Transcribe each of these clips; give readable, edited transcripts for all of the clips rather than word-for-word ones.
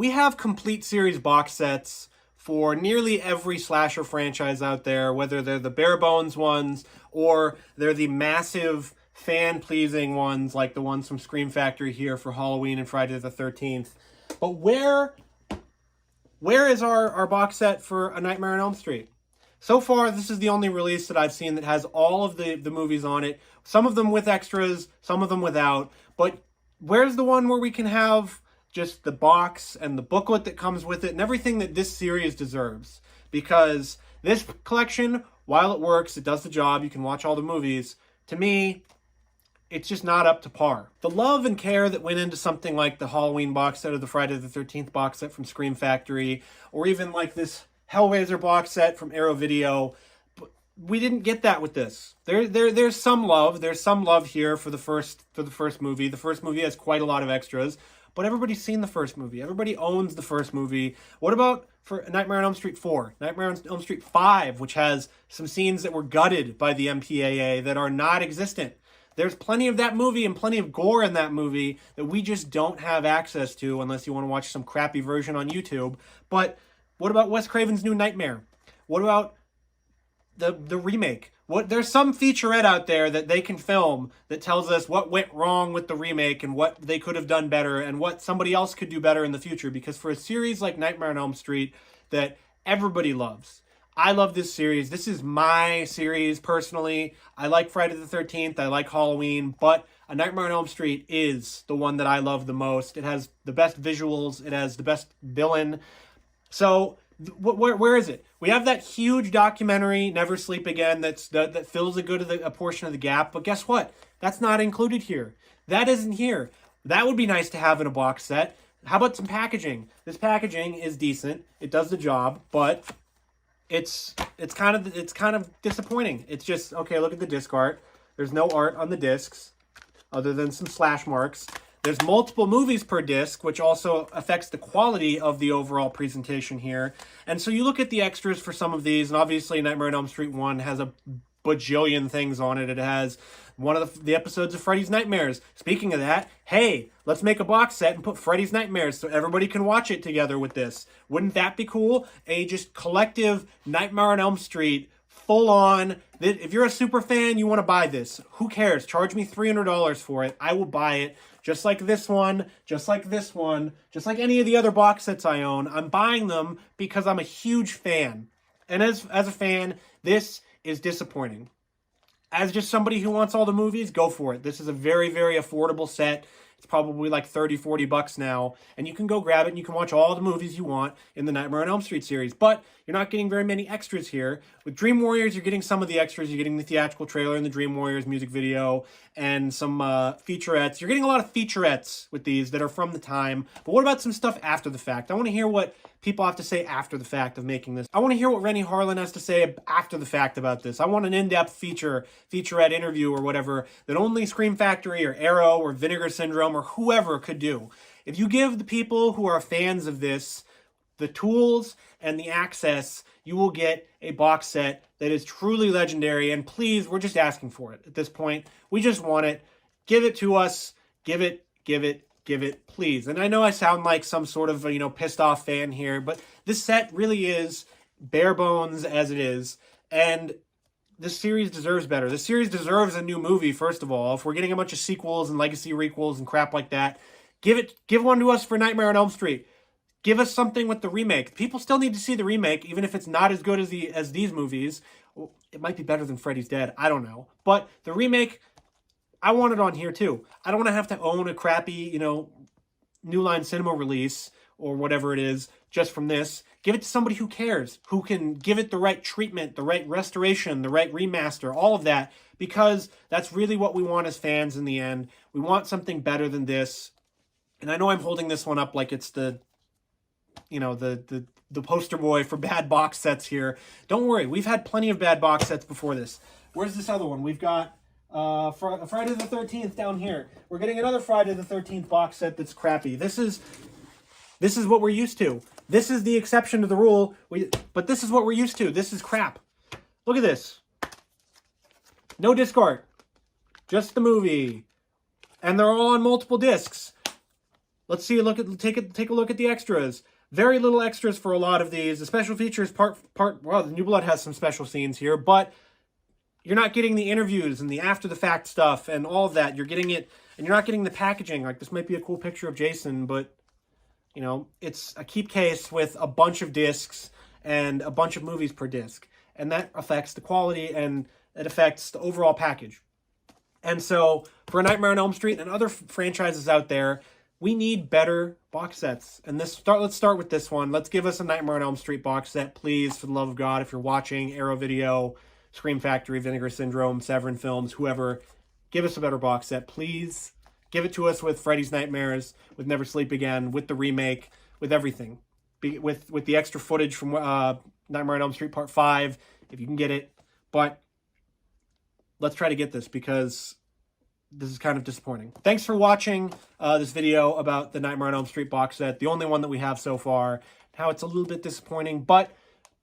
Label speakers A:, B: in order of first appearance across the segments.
A: we have complete series box sets for nearly every slasher franchise out there, whether they're the bare bones ones or they're the massive fan-pleasing ones like the ones from Scream Factory here for Halloween and Friday the 13th. But where is our box set for A Nightmare on Elm Street? So far, this is the only release that I've seen that has all of the movies on it. Some of them with extras, some of them without. But where's the one where we can have just the box and the booklet that comes with it and everything that this series deserves? Because this collection, while it works, it does the job, you can watch all the movies, to me, it's just not up to par. The love and care that went into something like the Halloween box set or the Friday the 13th box set from Scream Factory, or even like this Hellraiser box set from Arrow Video, we didn't get that with this. There's some love. There's some love here for the first movie. The first movie has quite a lot of extras, but everybody's seen the first movie. Everybody owns the first movie. What about for Nightmare on Elm Street 4? Nightmare on Elm Street 5, which has some scenes that were gutted by the MPAA that are not existent. There's plenty of that movie and plenty of gore in that movie that we just don't have access to unless you want to watch some crappy version on YouTube. But what about Wes Craven's New Nightmare? What about the remake? There's some featurette out there that they can film that tells us what went wrong with the remake and what they could have done better and what somebody else could do better in the future. Because for a series like Nightmare on Elm Street that everybody loves, I love this series. This is my series personally. I like Friday the 13th. I like Halloween. But A Nightmare on Elm Street is the one that I love the most. It has the best visuals. It has the best villain. So where is it? We have that huge documentary, Never Sleep Again, that fills a portion of the gap. But guess what? That's not included here. That isn't here. That would be nice to have in a box set. How about some packaging? This packaging is decent. It does the job, but it's kind of disappointing. It's just, okay, look at the disc art. There's no art on the discs other than some slash marks. There's multiple movies per disc, which also affects the quality of the overall presentation here. And so you look at the extras for some of these, and obviously Nightmare on Elm Street 1 has a bajillion things on it. It has one of the episodes of Freddy's Nightmares. Speaking of that, hey, let's make a box set and put Freddy's Nightmares so everybody can watch it together with this. Wouldn't that be cool? A just collective Nightmare on Elm Street, full on. If you're a super fan, you want to buy this. Who cares? Charge me $300 for it. I will buy it. Just like this one, just like this one, just like any of the other box sets I own. I'm buying them because I'm a huge fan. And as a fan, this is disappointing. As just somebody who wants all the movies, go for it. This is a very, very affordable set. It's probably like 30, 40 bucks now. And you can go grab it and you can watch all the movies you want in the Nightmare on Elm Street series. But you're not getting very many extras here. With Dream Warriors, you're getting some of the extras. You're getting the theatrical trailer and the Dream Warriors music video and some featurettes. You're getting a lot of featurettes with these that are from the time. But what about some stuff after the fact? I want to hear what people have to say after the fact of making this. I want to hear what Rennie Harlan has to say after the fact about this. I want an in-depth featurette interview or whatever that only Scream Factory or Arrow or Vinegar Syndrome or whoever could do. If you give the people who are fans of this the tools and the access, you will get a box set that is truly legendary. And please, we're just asking for it at this point. We just want it. Give it to us. Give it, please. And I know I sound like some sort of, pissed off fan here, but this set really is bare bones as it is. And this series deserves better. This series deserves a new movie, first of all. If we're getting a bunch of sequels and legacy requels and crap like that, give one to us for Nightmare on Elm Street. Give us something with the remake. People still need to see the remake, even if it's not as good as these movies. It might be better than Freddy's Dead. I don't know. But the remake, I want it on here too. I don't want to have to own a crappy, New Line Cinema release or whatever it is just from this. Give it to somebody who cares, who can give it the right treatment, the right restoration, the right remaster, all of that, because that's really what we want as fans in the end. We want something better than this. And I know I'm holding this one up like it's the poster boy for bad box sets here. Don't worry, we've had plenty of bad box sets before this. Where's this other one? We've got Friday the 13th down here. We're getting another Friday the 13th box set that's crappy. This is what we're used to. This is the exception to the rule. But this is what we're used to. This is crap. Look at this. No disc art. Just the movie. And they're all on multiple discs. Let's see. Take a look at the extras. Very little extras for a lot of these. The special features well, the New Blood has some special scenes here, but you're not getting the interviews and the after the fact stuff and all of that. You're getting it, and you're not getting the packaging. Like, this might be a cool picture of Jason, but you know, it's a keep case with a bunch of discs and a bunch of movies per disc, and that affects the quality and it affects the overall package. And so for Nightmare on Elm Street and other franchises out there, we need better box sets. And let's start with this one. Let's give us a Nightmare on Elm Street box set, please, for the love of God. If you're watching, Arrow Video, Scream Factory, Vinegar Syndrome, Severin Films, whoever, give us a better box set, please. Give it to us with Freddy's Nightmares, with Never Sleep Again, with the remake, with everything. With the extra footage from Nightmare on Elm Street Part 5, if you can get it. But let's try to get this, because this is kind of disappointing. Thanks for watching this video about the Nightmare on Elm Street box set, the only one that we have so far. How it's a little bit disappointing, but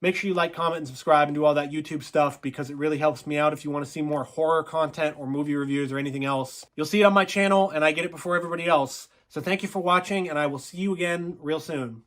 A: make sure you like, comment, and subscribe, and do all that YouTube stuff, because it really helps me out if you want to see more horror content or movie reviews or anything else. You'll see it on my channel, and I get it before everybody else. So thank you for watching, and I will see you again real soon.